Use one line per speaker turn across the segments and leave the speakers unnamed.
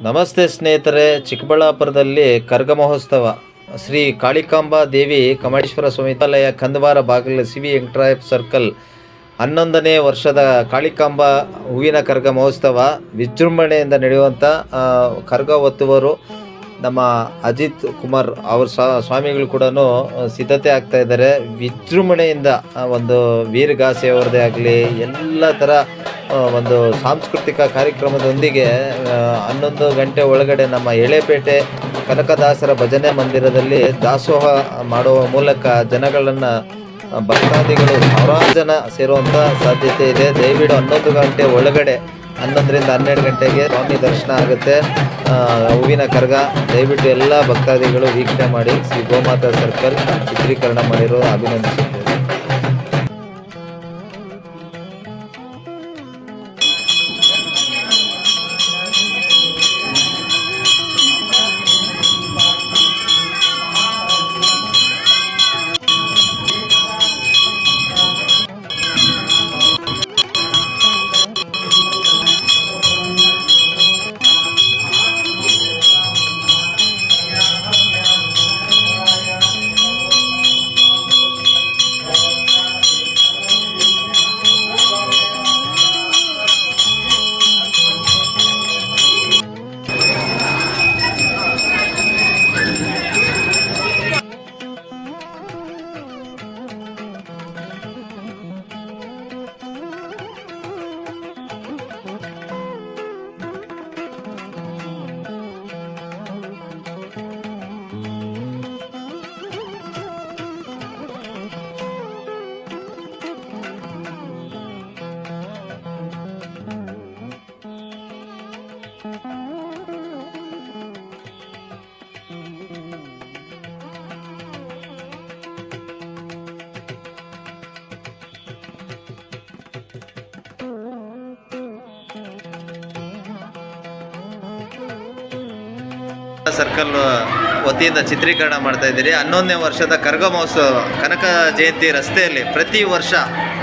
ನಮಸ್ತೆ ಸ್ನೇಹಿತರೆ, ಚಿಕ್ಕಬಳ್ಳಾಪುರದಲ್ಲಿ ಕರಗ ಮಹೋತ್ಸವ ಶ್ರೀ ಕಾಳಿಕಾಂಬಾ ದೇವಿ ಕಮಟೇಶ್ವರ ಸ್ವಾಮಿತಾಲಯ ಕಂದವಾರ ಬಾಗಿಲು ಸಿವಿ ವೆಂಕಟರಾಯಪ್ಪ ಸರ್ಕಲ್ 11ನೇ ವರ್ಷದ ಕಾಳಿಕಾಂಬಾ ಹೂವಿನ ಕರಗ ಮಹೋತ್ಸವ ವಿಜೃಂಭಣೆಯಿಂದ ನಡೆಯುವಂಥ ಕರಗ ಹೊತ್ತುವರು ನಮ್ಮ ಅಜಿತ್ ಕುಮಾರ್ ಅವ್ರ ಸ್ವಾಮಿಗಳು ಕೂಡ ಸಿದ್ಧತೆ ಆಗ್ತಾ ಇದ್ದಾರೆ. ವಿಜೃಂಭಣೆಯಿಂದ ಒಂದು ವೀರಗಾಸೆ ಅವರದೇ ಆಗಲಿ ಎಲ್ಲ ಥರ ಒಂದು ಸಾಂಸ್ಕೃತಿಕ ಕಾರ್ಯಕ್ರಮದೊಂದಿಗೆ 11 ಗಂಟೆ ಒಳಗಡೆ ನಮ್ಮ ಎಳೆಪೇಟೆ ಕನಕದಾಸರ ಭಜನೆ ಮಂದಿರದಲ್ಲಿ ದಾಸೋಹ ಮಾಡುವ ಮೂಲಕ ಜನಗಳನ್ನು ಭಕ್ತಾದಿಗಳು ಸಾವಿರಾರು ಜನ ಸೇರುವಂಥ ಸಾಧ್ಯತೆ ಇದೆ. ದಯವಿಟ್ಟು 11 ಗಂಟೆ ಒಳಗಡೆ 11ರಿಂದ 12 ಗಂಟೆಗೆ ಸ್ವಾಮಿ ದರ್ಶನ ಆಗುತ್ತೆ. ಹೂವಿನ ಕರಗ ದಯವಿಟ್ಟು ಎಲ್ಲ ಭಕ್ತಾದಿಗಳು ವೀಕ್ಷಣೆ ಮಾಡಿ ಶ್ರೀ ಗೋಮಾತಾ ಸರ್ಕಲ್ ಚಿತ್ರೀಕರಣ ಮಾಡಿರೋ ಅಭಿನಂದಿಸುತ್ತೇವೆ. ಸರ್ಕಲ್ ವತಿಯಿಂದ ಚಿತ್ರೀಕರಣ ಮಾಡ್ತಾ ಇದ್ದೀರಿ. 11ನೇ ವರ್ಷದ ಕರಗ ಮಹೋತ್ಸವ ಕನಕ ಜಯಂತಿ ರಸ್ತೆಯಲ್ಲಿ ಪ್ರತಿ ವರ್ಷ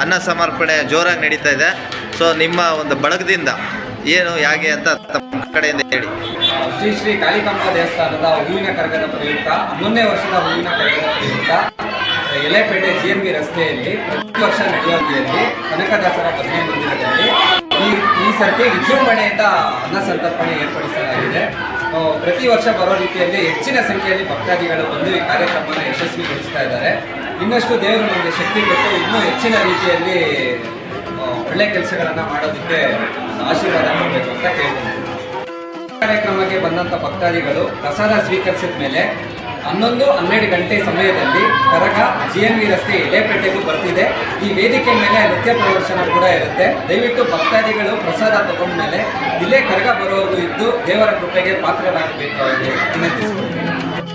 ಅನ್ನ ಸಮರ್ಪಣೆ ಜೋರಾಗಿ ನಡೀತಾ ಇದೆ. ಸೊ ನಿಮ್ಮ ಒಂದು ಬಳಗದಿಂದ ಏನು ಹೇಗೆ ಅಂತ ತಮ್ಮ ಕಡೆಯಿಂದ ಹೇಳಿ.
ಶ್ರೀ ಶ್ರೀ ಕಾಳಿಕಾಂಬಾ ದೇವಸ್ಥಾನದ ಹೂವಿನ ಕರಗದ ಪ್ರಯುಕ್ತ 11ನೇ ವರ್ಷದ ಹೂವಿನ ಕರಗದ ಪ್ರಯುಕ್ತ ಎಲೆಪೇಟೆ GMB ರಸ್ತೆಯಲ್ಲಿ ಪ್ರತಿ ವರ್ಷ ನಡೆಯುವಂತೆಯಲ್ಲಿ ಕನಕದಾಸರ ಭಜನೆ ಮಂದಿರದಲ್ಲಿ ಈ ಸರ್ತಿ ವಿಜೃಂಭಣೆಯಿಂದ ಅನ್ನ ಸಂತರ್ಪಣೆ ಏರ್ಪಡಿಸಲಾಗಿದೆ. ಪ್ರತಿ ವರ್ಷ ಬರೋ ರೀತಿಯಲ್ಲಿ ಹೆಚ್ಚಿನ ಸಂಖ್ಯೆಯಲ್ಲಿ ಭಕ್ತಾದಿಗಳು ಬಂದು ಈ ಕಾರ್ಯಕ್ರಮವನ್ನು ಯಶಸ್ವಿಗೊಳಿಸ್ತಾ ಇದ್ದಾರೆ. ಇನ್ನಷ್ಟು ದೇವರು ನಮಗೆ ಶಕ್ತಿ ಕೊಟ್ಟು ಇನ್ನೂ ಹೆಚ್ಚಿನ ರೀತಿಯಲ್ಲಿ ಒಳ್ಳೆ ಕೆಲಸಗಳನ್ನು ಮಾಡೋದಕ್ಕೆ ಆಶೀರ್ವಾದ ಮಾಡಬೇಕು ಅಂತ ಕೇಳ್ತೀನಿ. ಕಾರ್ಯಕ್ರಮಕ್ಕೆ ಬಂದಂಥ ಭಕ್ತಾದಿಗಳು ಪ್ರಸಾದ ಸ್ವೀಕರಿಸಿದ ಮೇಲೆ 11-12 ಗಂಟೆ ಸಮಯದಲ್ಲಿ ಕರಗ GMB ರಸ್ತೆ ಎಲೆಪೇಟೆಗೂ ಬರ್ತಿದೆ. ಈ ವೇದಿಕೆ ಮೇಲೆ ನೃತ್ಯ ಪ್ರದರ್ಶನ ಕೂಡ ಇರುತ್ತೆ. ದಯವಿಟ್ಟು ಭಕ್ತಾದಿಗಳು ಪ್ರಸಾದ ತಗೊಂಡ್ಮೇಲೆ ಇಲ್ಲೇ ಕರಗ ಬರೋವರೆಗೂ ಇದ್ದು ದೇವರ ಕೃಪೆಗೆ ಪಾತ್ರರಾಗಬೇಕು ಎಂದು ವಿನಂತಿಸಿಕೊಳ್ಳಿ.